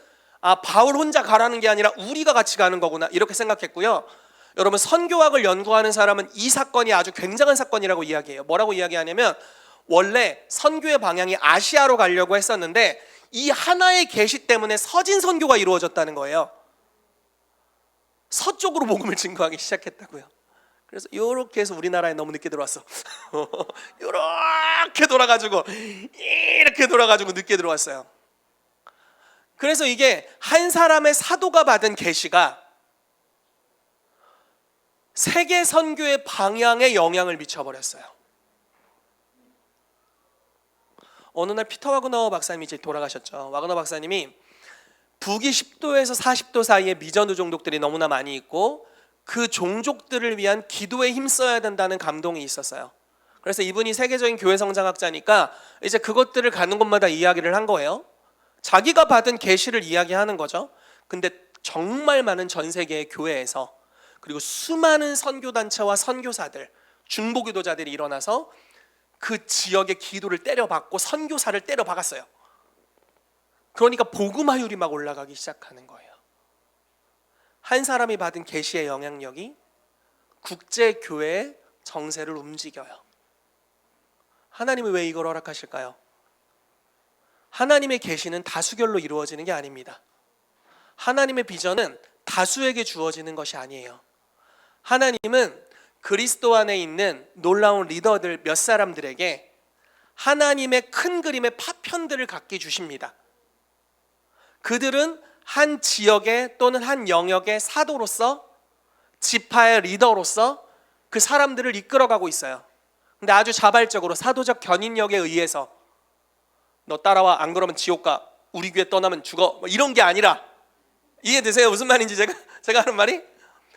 바울 혼자 가라는 게 아니라 우리가 같이 가는 거구나 이렇게 생각했고요. 여러분, 선교학을 연구하는 사람은 이 사건이 아주 굉장한 사건이라고 이야기해요. 뭐라고 이야기하냐면 원래 선교의 방향이 아시아로 가려고 했었는데 이 하나의 계시 때문에 서진 선교가 이루어졌다는 거예요. 서쪽으로 복음을 증거하기 시작했다고요. 그래서 이렇게 해서 우리나라에 너무 늦게 들어왔어. 이렇게 돌아가지고 늦게 들어왔어요. 그래서 이게 한 사람의 사도가 받은 계시가 세계 선교의 방향에 영향을 미쳐버렸어요. 어느 날 피터 와그너 박사님이 이제 돌아가셨죠. 와그너 박사님이 북위 10도에서 40도 사이에 미전도 종족들이 너무나 많이 있고 그 종족들을 위한 기도에 힘써야 된다는 감동이 있었어요. 그래서 이분이 세계적인 교회 성장학자니까 이제 그것들을 가는 곳마다 이야기를 한 거예요. 자기가 받은 계시를 이야기하는 거죠. 근데 정말 많은 전 세계의 교회에서 그리고 수많은 선교단체와 선교사들, 중보기도자들이 일어나서 그 지역의 기도를 때려박고 선교사를 때려박았어요. 그러니까 복음화율이 막 올라가기 시작하는 거예요. 한 사람이 받은 계시의 영향력이 국제교회의 정세를 움직여요. 하나님은 왜 이걸 허락하실까요? 하나님의 계시는 다수결로 이루어지는 게 아닙니다. 하나님의 비전은 다수에게 주어지는 것이 아니에요. 하나님은 그리스도 안에 있는 놀라운 리더들 몇 사람들에게 하나님의 큰 그림의 파편들을 갖게 주십니다. 그들은 한 지역의 또는 한 영역의 사도로서 지파의 리더로서 그 사람들을 이끌어가고 있어요. 근데 아주 자발적으로 사도적 견인력에 의해서 너 따라와 안 그러면 지옥 가, 우리 교회 떠나면 죽어, 뭐 이런 게 아니라, 이해되세요? 무슨 말인지 제가 하는 말이?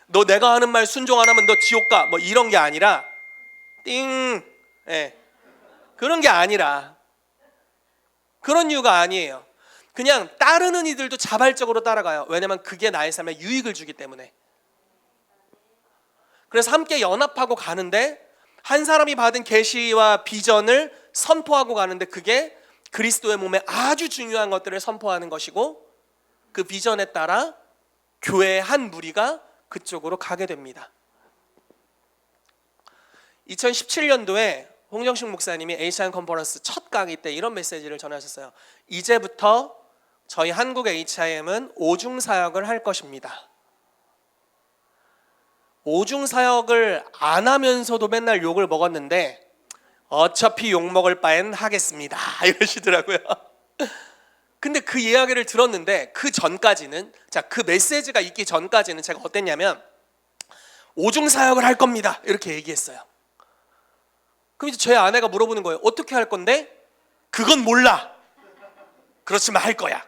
너 내가 하는 말 순종 안 하면 너 지옥 가, 뭐 이런 게 아니라 그런 게 아니라 그런 이유가 아니에요. 그냥 따르는 이들도 자발적으로 따라가요. 왜냐면 그게 나의 삶에 유익을 주기 때문에. 그래서 함께 연합하고 가는데 한 사람이 받은 계시와 비전을 선포하고 가는데 그게 그리스도의 몸에 아주 중요한 것들을 선포하는 것이고 그 비전에 따라 교회의 한 무리가 그쪽으로 가게 됩니다. 2017년도에 홍정식 목사님이 HIM 컨퍼런스 첫 강의 때 이런 메시지를 전하셨어요. 이제부터 저희 한국 HIM은 오중사역을 할 것입니다. 오중사역을 안 하면서도 맨날 욕을 먹었는데 어차피 욕먹을 바엔 하겠습니다 이러시더라고요. 근데 그 이야기를 들었는데 그 전까지는, 그 메시지가 있기 전까지는 제가 어땠냐면 오중사역을 할 겁니다 이렇게 얘기했어요. 그럼 이제 제 아내가 물어보는 거예요. 어떻게 할 건데? 그건 몰라. 그렇지만 할 거야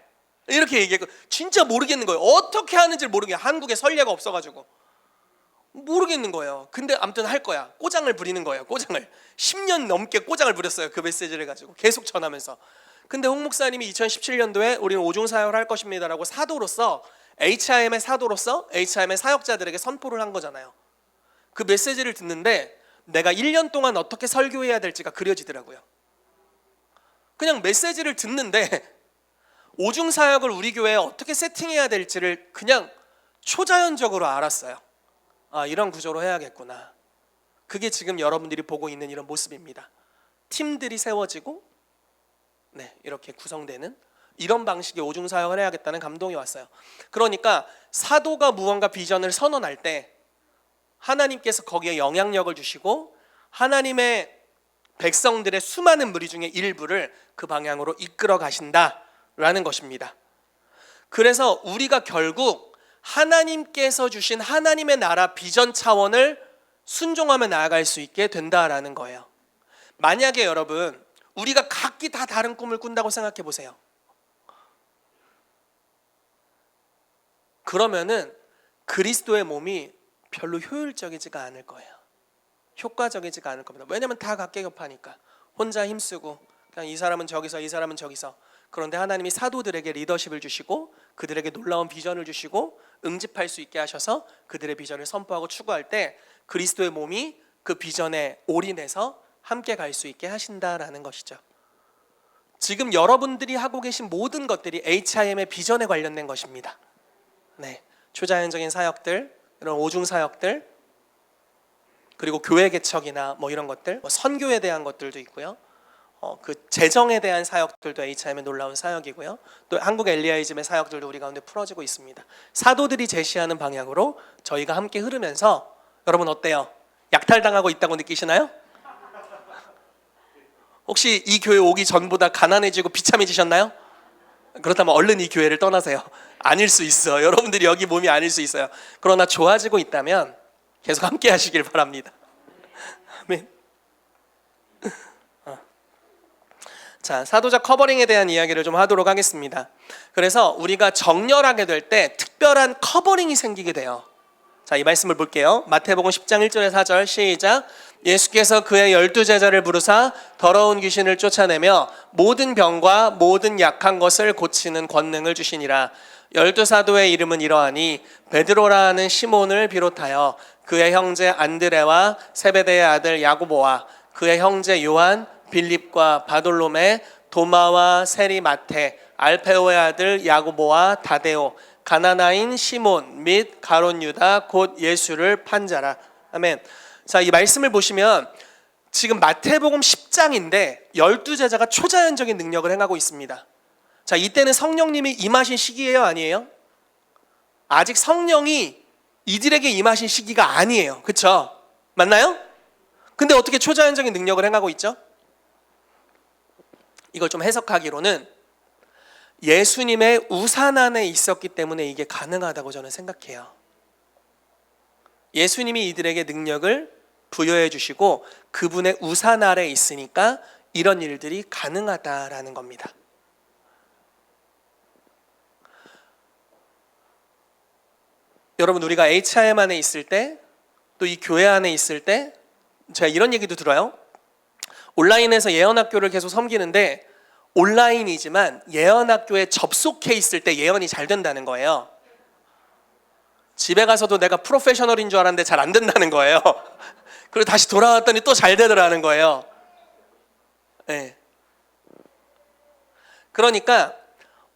이렇게 얘기했고, 진짜 모르겠는 거예요. 어떻게 하는지 모르겠어요. 한국에 선례가 없어가지고 모르겠는 거예요. 근데 아무튼 할 거야. 꼬장을 부리는 거예요. 꼬장을 10년 넘게 꼬장을 부렸어요. 그 메시지를 가지고 계속 전하면서. 근데 홍 목사님이 2017년도에 우리는 오중사역을 할 것입니다라고 사도로서, HIM의 사도로서 HIM의 사역자들에게 선포를 한 거잖아요. 그 메시지를 듣는데 내가 1년 동안 어떻게 설교해야 될지가 그려지더라고요. 그냥 메시지를 듣는데 오중사역을 우리 교회에 어떻게 세팅해야 될지를 그냥 초자연적으로 알았어요. 이런 구조로 해야겠구나. 그게 지금 여러분들이 보고 있는 이런 모습입니다. 팀들이 세워지고 이렇게 구성되는 이런 방식의 오중사역을 해야겠다는 감동이 왔어요. 그러니까 사도가 무언가 비전을 선언할 때 하나님께서 거기에 영향력을 주시고 하나님의 백성들의 수많은 무리 중에 일부를 그 방향으로 이끌어 가신다라는 것입니다. 그래서 우리가 결국 하나님께서 주신 하나님의 나라 비전 차원을 순종하며 나아갈 수 있게 된다라는 거예요. 만약에 여러분 우리가 각기 다 다른 꿈을 꾼다고 생각해 보세요. 그러면은 그리스도의 몸이 별로 효율적이지가 않을 거예요. 효과적이지가 않을 겁니다. 왜냐하면 다 각계격파니까 혼자 힘쓰고 그냥 이 사람은 저기서 이 사람은 저기서. 그런데 하나님이 사도들에게 리더십을 주시고 그들에게 놀라운 비전을 주시고 응집할 수 있게 하셔서 그들의 비전을 선포하고 추구할 때 그리스도의 몸이 그 비전에 올인해서 함께 갈 수 있게 하신다라는 것이죠. 지금 여러분들이 하고 계신 모든 것들이 HIM의 비전에 관련된 것입니다. 초자연적인 사역들, 이런 오중 사역들, 그리고 교회 개척이나 이런 것들, 선교에 대한 것들도 있고요. 그 재정에 대한 사역들도 HIM의 놀라운 사역이고요. 또 한국 엘리야이즘의 사역들도 우리 가운데 풀어지고 있습니다. 사도들이 제시하는 방향으로 저희가 함께 흐르면서 여러분 어때요? 약탈당하고 있다고 느끼시나요? 혹시 이 교회 오기 전보다 가난해지고 비참해지셨나요? 그렇다면 얼른 이 교회를 떠나세요. 아닐 수 있어. 여러분들이 여기 몸이 아닐 수 있어요. 그러나 좋아지고 있다면 계속 함께 하시길 바랍니다. 아멘. 자, 사도자 커버링에 대한 이야기를 좀 하도록 하겠습니다. 그래서 우리가 정렬하게 될 때 특별한 커버링이 생기게 돼요. 자, 이 말씀을 볼게요. 마태복음 10장 1절에 4절 시작. 예수께서 그의 12제자를 부르사 더러운 귀신을 쫓아내며 모든 병과 모든 약한 것을 고치는 권능을 주시니라. 12사도의 이름은 이러하니 베드로라 하는 시몬을 비롯하여 그의 형제 안드레와 세베대의 아들 야고보와 그의 형제 요한, 빌립과 바돌로메, 도마와 세리 마테, 알페오의 아들 야고보와 다데오, 가나나인 시몬 및 가롯 유다 곧 예수를 판 자라. 아멘. 자, 이 말씀을 보시면 지금 마태복음 10장인데 12제자가 초자연적인 능력을 행하고 있습니다. 자, 이때는 성령님이 임하신 시기예요, 아니에요? 아직 성령이 이들에게 임하신 시기가 아니에요. 그렇죠? 맞나요? 근데 어떻게 초자연적인 능력을 행하고 있죠? 이걸 좀 해석하기로는 예수님의 우산 안에 있었기 때문에 이게 가능하다고 저는 생각해요. 예수님이 이들에게 능력을 부여해 주시고 그분의 우산 아래 있으니까 이런 일들이 가능하다라는 겁니다. 여러분, 우리가 HIM 안에 있을 때, 또 이 교회 안에 있을 때 제가 이런 얘기도 들어요. 온라인에서 예언학교를 계속 섬기는데 온라인이지만 예언학교에 접속해 있을 때 예언이 잘 된다는 거예요. 집에 가서도 내가 프로페셔널인 줄 알았는데 잘 안 된다는 거예요. 그리고 다시 돌아왔더니 또 잘 되더라는 거예요. 네. 그러니까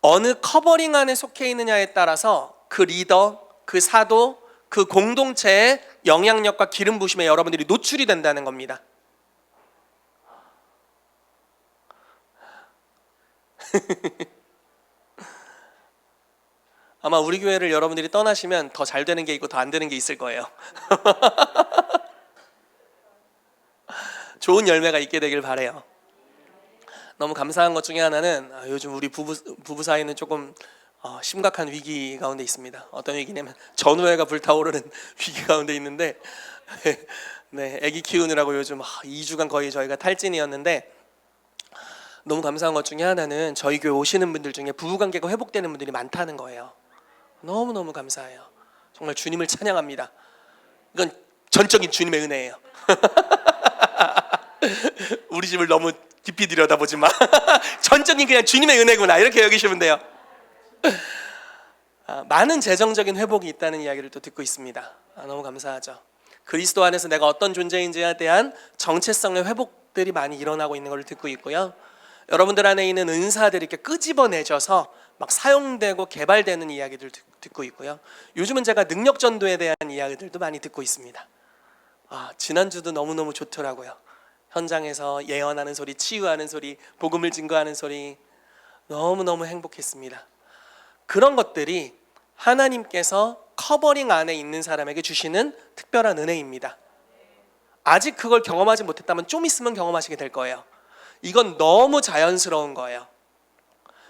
어느 커버링 안에 속해 있느냐에 따라서 그 리더, 그 사도, 그 공동체의 영향력과 기름 부심에 여러분들이 노출이 된다는 겁니다. 아마 우리 교회를 여러분들이 떠나시면 더 잘 되는 게 있고 더 안 되는 게 있을 거예요. 좋은 열매가 있게 되길 바라요. 너무 감사한 것 중에 하나는 요즘 우리 부부 사이는 조금 심각한 위기 가운데 있습니다. 어떤 위기냐면 전우회가 불타오르는 위기 가운데 있는데 네, 아기 키우느라고 요즘 2주간 거의 저희가 탈진이었는데 너무 감사한 것 중에 하나는 저희 교회 오시는 분들 중에 부부관계가 회복되는 분들이 많다는 거예요. 너무너무 감사해요. 정말 주님을 찬양합니다. 이건 전적인 주님의 은혜예요. 우리 집을 너무 깊이 들여다보지 마. 전적인 그냥 주님의 은혜구나 이렇게 여기시면 돼요. 많은 재정적인 회복이 있다는 이야기를 또 듣고 있습니다. 너무 감사하죠. 그리스도 안에서 내가 어떤 존재인지에 대한 정체성의 회복들이 많이 일어나고 있는 걸 듣고 있고요. 여러분들 안에 있는 은사들이 이렇게 끄집어내져서 막 사용되고 개발되는 이야기들 듣고 있고요. 요즘은 제가 능력 전도에 대한 이야기들도 많이 듣고 있습니다. 지난주도 너무너무 좋더라고요. 현장에서 예언하는 소리, 치유하는 소리, 복음을 증거하는 소리 너무너무 행복했습니다. 그런 것들이 하나님께서 커버링 안에 있는 사람에게 주시는 특별한 은혜입니다. 아직 그걸 경험하지 못했다면 좀 있으면 경험하시게 될 거예요. 이건 너무 자연스러운 거예요.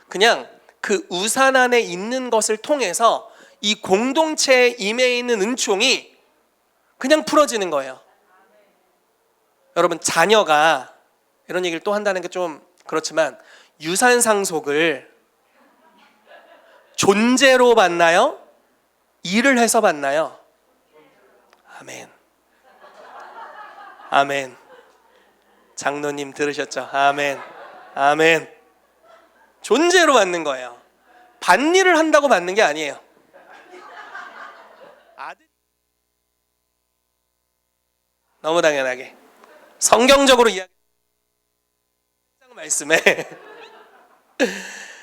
그냥 그 우산 안에 있는 것을 통해서 이 공동체에 임해 있는 은총이 그냥 풀어지는 거예요. 여러분, 자녀가 이런 얘기를 또 한다는 게 좀 그렇지만 유산 상속을 존재로 받나요? 일을 해서 받나요? 아멘. 아멘. 장로님 들으셨죠? 아멘. 아멘. 존재로 받는 거예요. 밭일을 한다고 받는 게 아니에요. 너무 당연하게 성경적으로 이야기 말씀에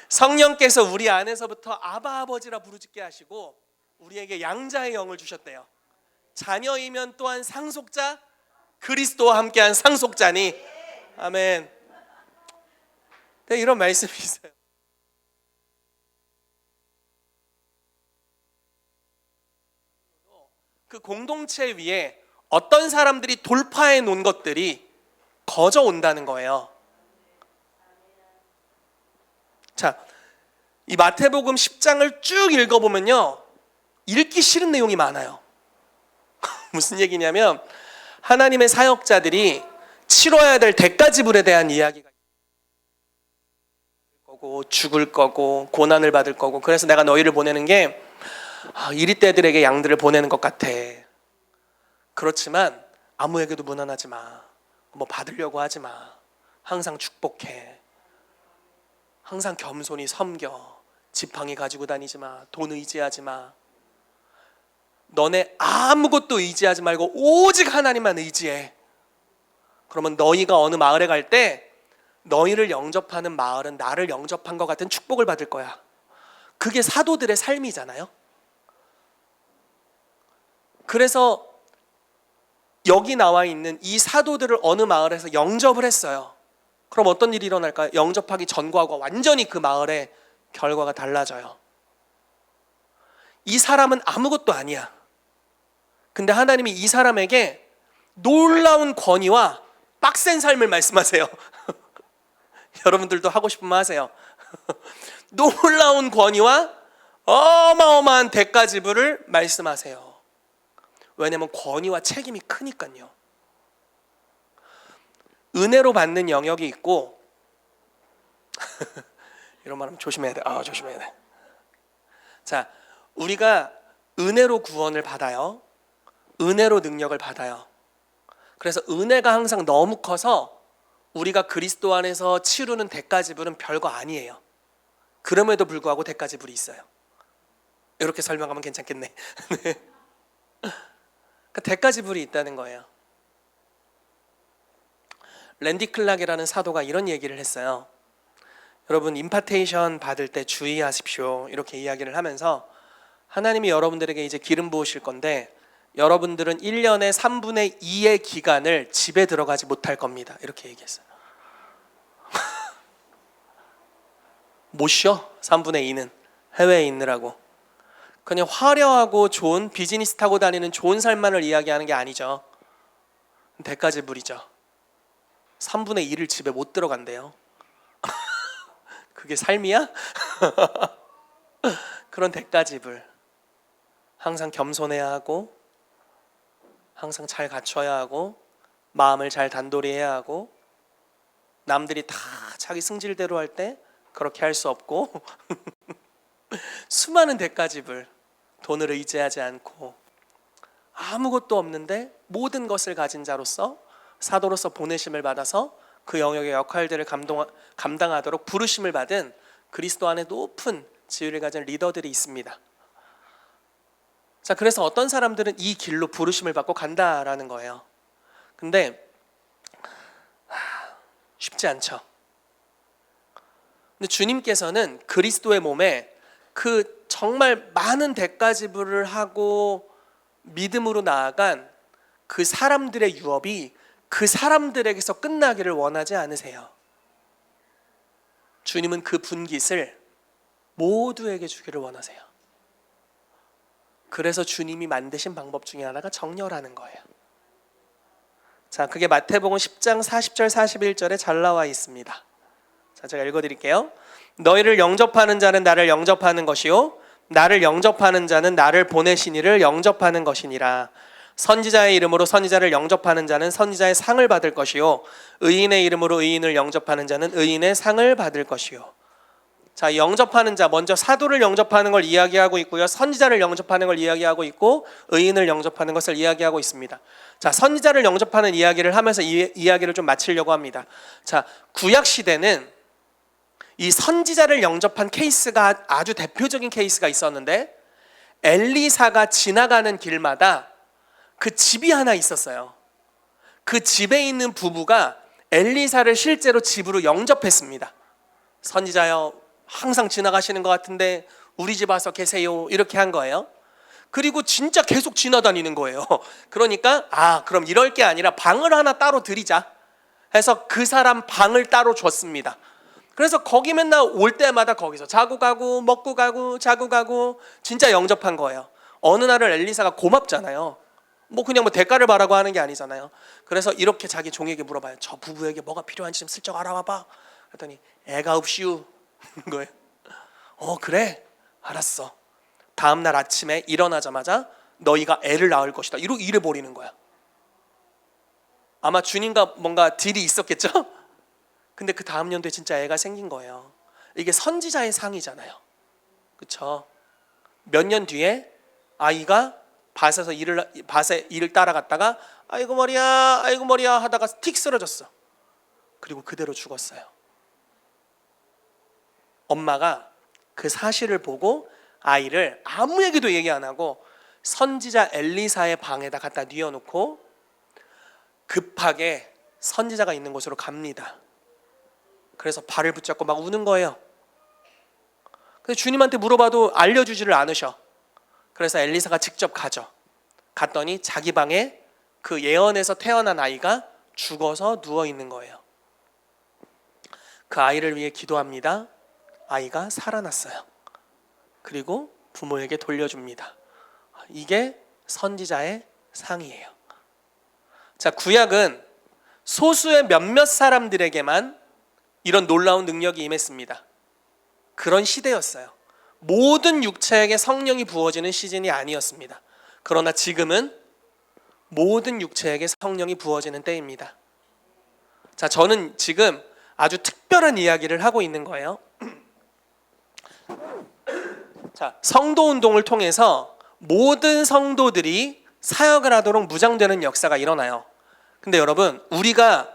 성령께서 우리 안에서부터 아바 아버지라 부르짖게 하시고 우리에게 양자의 영을 주셨대요. 자녀이면 또한 상속자, 그리스도와 함께한 상속자니. 아멘. 네, 이런 말씀이 있어요. 그 공동체 위에 어떤 사람들이 돌파해 놓은 것들이 거저 온다는 거예요. 자, 이 마태복음 10장을 쭉 읽어보면요, 읽기 싫은 내용이 많아요. 무슨 얘기냐면 하나님의 사역자들이 치러야 될 대가지불에 대한 이야기가 거고, 죽을 거고, 고난을 받을 거고, 그래서 내가 너희를 보내는 게 이리떼들에게 양들을 보내는 것 같아. 그렇지만 아무에게도 무난하지 마. 뭐 받으려고 하지 마. 항상 축복해. 항상 겸손히 섬겨. 지팡이 가지고 다니지 마. 돈 의지하지 마. 너네 아무것도 의지하지 말고 오직 하나님만 의지해. 그러면 너희가 어느 마을에 갈 때 너희를 영접하는 마을은 나를 영접한 것 같은 축복을 받을 거야. 그게 사도들의 삶이잖아요. 그래서 여기 나와 있는 이 사도들을 어느 마을에서 영접을 했어요. 그럼 어떤 일이 일어날까요? 영접하기 전과 완전히 그 마을의 결과가 달라져요. 이 사람은 아무것도 아니야. 근데 하나님이 이 사람에게 놀라운 권위와 빡센 삶을 말씀하세요. 여러분들도 하고 싶으면 하세요. 놀라운 권위와 어마어마한 대가지불을 말씀하세요. 왜냐면 권위와 책임이 크니까요. 은혜로 받는 영역이 있고 이런 말하면 조심해야 돼. 조심해야 돼. 자, 우리가 은혜로 구원을 받아요. 은혜로 능력을 받아요. 그래서 은혜가 항상 너무 커서 우리가 그리스도 안에서 치르는 대가지불은 별거 아니에요. 그럼에도 불구하고 대가지불이 있어요. 이렇게 설명하면 괜찮겠네. 그러니까 대가지불이 있다는 거예요. 랜디 클락이라는 사도가 이런 얘기를 했어요. 여러분, 임파테이션 받을 때 주의하십시오. 이렇게 이야기를 하면서 하나님이 여러분들에게 이제 기름 부으실 건데 여러분들은 1년의 3분의 2의 기간을 집에 들어가지 못할 겁니다. 이렇게 얘기했어요. 못 쉬어? 3분의 2는 해외에 있느라고. 그냥 화려하고 좋은 비즈니스 타고 다니는 좋은 삶만을 이야기하는 게 아니죠. 대가지불이죠. 3분의 2를 집에 못 들어간대요. 그게 삶이야? 그런 대가지불. 항상 겸손해야 하고, 항상 잘 갖춰야 하고, 마음을 잘 단돌이 해야 하고, 남들이 다 자기 승질대로 할 때 그렇게 할 수 없고, 수많은 대가지불. 돈을 의지하지 않고 아무것도 없는데 모든 것을 가진 자로서 사도로서 보내심을 받아서 그 영역의 역할들을 감당하도록 부르심을 받은 그리스도 안에 높은 지위를 가진 리더들이 있습니다. 자, 그래서 어떤 사람들은 이 길로 부르심을 받고 간다라는 거예요. 근데 쉽지 않죠. 근데 주님께서는 그리스도의 몸에 그 정말 많은 대가지불을 하고 믿음으로 나아간 그 사람들의 유업이 그 사람들에게서 끝나기를 원하지 않으세요. 주님은 그 분깃을 모두에게 주기를 원하세요. 그래서 주님이 만드신 방법 중에 하나가 정렬하는 거예요. 자, 그게 마태복음 10장 40절 41절에 잘 나와 있습니다. 자, 제가 읽어드릴게요. 너희를 영접하는 자는 나를 영접하는 것이요 나를 영접하는 자는 나를 보내신 이를 영접하는 것이니라. 선지자의 이름으로 선지자를 영접하는 자는 선지자의 상을 받을 것이요 의인의 이름으로 의인을 영접하는 자는 의인의 상을 받을 것이요. 자, 영접하는 자, 먼저 사도를 영접하는 걸 이야기하고 있고요, 선지자를 영접하는 걸 이야기하고 있고 의인을 영접하는 것을 이야기하고 있습니다. 자, 선지자를 영접하는 이야기를 하면서 이 이야기를 좀 마치려고 합니다. 자, 구약 시대는 이 선지자를 영접한 케이스가 아주 대표적인 케이스가 있었는데, 엘리사가 지나가는 길마다 그 집이 하나 있었어요. 그 집에 있는 부부가 엘리사를 실제로 집으로 영접했습니다. 선지자여, 항상 지나가시는 것 같은데 우리 집 와서 계세요, 이렇게 한 거예요. 그리고 진짜 계속 지나다니는 거예요. 그러니까 그럼 이럴 게 아니라 방을 하나 따로 드리자 해서 그 사람 방을 따로 줬습니다. 그래서 거기 맨날 올 때마다 거기서 자고 가고 먹고 가고 자고 가고 진짜 영접한 거예요. 어느 날은 엘리사가 고맙잖아요. 그냥 대가를 바라고 하는 게 아니잖아요. 그래서 이렇게 자기 종에게 물어봐요. 저 부부에게 뭐가 필요한지 좀 슬쩍 알아봐봐. 그랬더니 애가 없시우 거예요. 그래, 알았어. 다음 날 아침에 일어나자마자 너희가 애를 낳을 것이다, 이래 버리는 거야. 아마 주님과 뭔가 딜이 있었겠죠. 근데 그 다음 연도에 진짜 애가 생긴 거예요. 이게 선지자의 상이잖아요. 그렇죠? 몇 년 뒤에 아이가 밭에 일을 따라갔다가 아이고 머리야 하다가 틱 쓰러졌어. 그리고 그대로 죽었어요. 엄마가 그 사실을 보고 아이를 아무에게도 얘기 안 하고 선지자 엘리사의 방에다 갖다 뉘어놓고 급하게 선지자가 있는 곳으로 갑니다. 그래서 발을 붙잡고 막 우는 거예요. 근데 주님한테 물어봐도 알려주지를 않으셔. 그래서 엘리사가 직접 가죠. 갔더니 자기 방에 그 예언에서 태어난 아이가 죽어서 누워 있는 거예요. 그 아이를 위해 기도합니다. 아이가 살아났어요. 그리고 부모에게 돌려줍니다. 이게 선지자의 상이에요. 자, 구약은 소수의 몇몇 사람들에게만 이런 놀라운 능력이 임했습니다. 그런 시대였어요. 모든 육체에게 성령이 부어지는 시즌이 아니었습니다. 그러나 지금은 모든 육체에게 성령이 부어지는 때입니다. 자, 저는 지금 아주 특별한 이야기를 하고 있는 거예요. 자, 성도 운동을 통해서 모든 성도들이 사역을 하도록 무장되는 역사가 일어나요. 근데 여러분, 우리가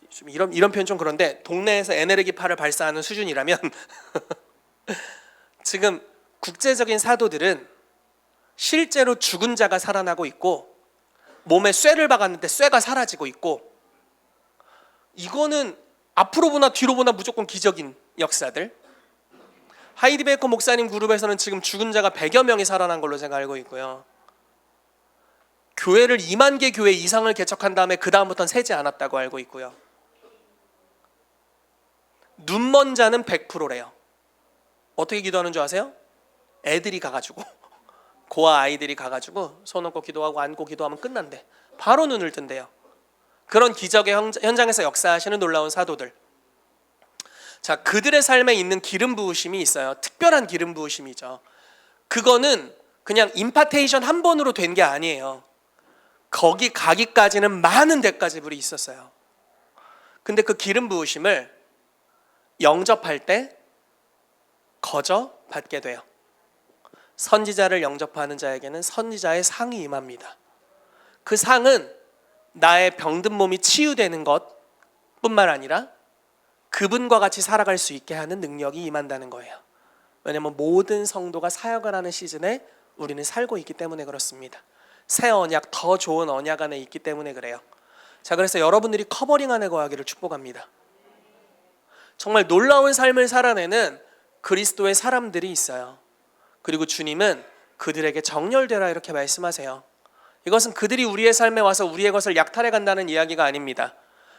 좀 이런 표현 좀 그런데 동네에서 에네르기파를 발사하는 수준이라면 지금 국제적인 사도들은 실제로 죽은 자가 살아나고 있고 몸에 쇠를 박았는데 쇠가 사라지고 있고, 이거는 앞으로 보나 뒤로 보나 무조건 기적인 역사들. 하이디 베이커 목사님 그룹에서는 지금 죽은 자가 100여 명이 살아난 걸로 제가 알고 있고요. 교회를 2만 개 교회 이상을 개척한 다음에 그 다음부터는 세지 않았다고 알고 있고요. 눈먼 자는 100%래요. 어떻게 기도하는 줄 아세요? 애들이 가가지고 고아 아이들이 가가지고 손 얹고 기도하고 안고 기도하면 끝난대. 바로 눈을 뜬대요. 그런 기적의 현장에서 역사하시는 놀라운 사도들. 자, 그들의 삶에 있는 기름 부으심이 있어요. 특별한 기름 부으심이죠. 그거는 그냥 임파테이션 한 번으로 된 게 아니에요. 거기 가기까지는 많은 대가지불이 있었어요. 근데 그 기름 부으심을 영접할 때 거저 받게 돼요. 선지자를 영접하는 자에게는 선지자의 상이 임합니다. 그 상은 나의 병든 몸이 치유되는 것뿐만 아니라 그분과 같이 살아갈 수 있게 하는 능력이 임한다는 거예요. 왜냐하면 모든 성도가 사역을 하는 시즌에 우리는 살고 있기 때문에 그렇습니다. 새 언약, 더 좋은 언약 안에 있기 때문에 그래요. 자, 그래서 여러분들이 커버링 안에 거하기를 축복합니다. 정말 놀라운 삶을 살아내는 그리스도의 사람들이 있어요. 그리고 주님은 그들에게 정렬되라 이렇게 말씀하세요. 이것은 그들이 우리의 삶에 와서 우리의 것을 약탈해 간다는 이야기가 아닙니다.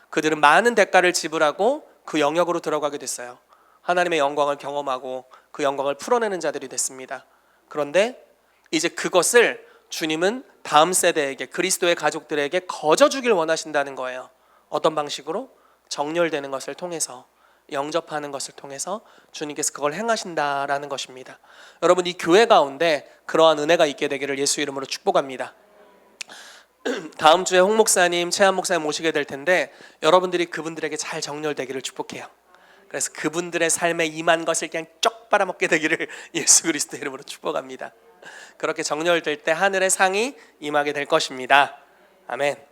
그들은 많은 대가를 지불하고 그 영역으로 들어가게 됐어요. 하나님의 영광을 경험하고 그 영광을 풀어내는 자들이 됐습니다. 그런데 이제 그것을 주님은 다음 세대에게, 그리스도의 가족들에게 거저주길 원하신다는 거예요. 어떤 방식으로? 정렬되는 것을 통해서, 영접하는 것을 통해서 주님께서 그걸 행하신다라는 것입니다. 여러분, 이 교회 가운데 그러한 은혜가 있게 되기를 예수 이름으로 축복합니다. 다음 주에 홍 목사님, 최한 목사님 모시게 될 텐데 여러분들이 그분들에게 잘 정렬되기를 축복해요. 그래서 그분들의 삶에 임한 것을 그냥 쪽 빨아먹게 되기를 예수 그리스도 이름으로 축복합니다. 그렇게 정렬될 때 하늘의 상이 임하게 될 것입니다. 아멘.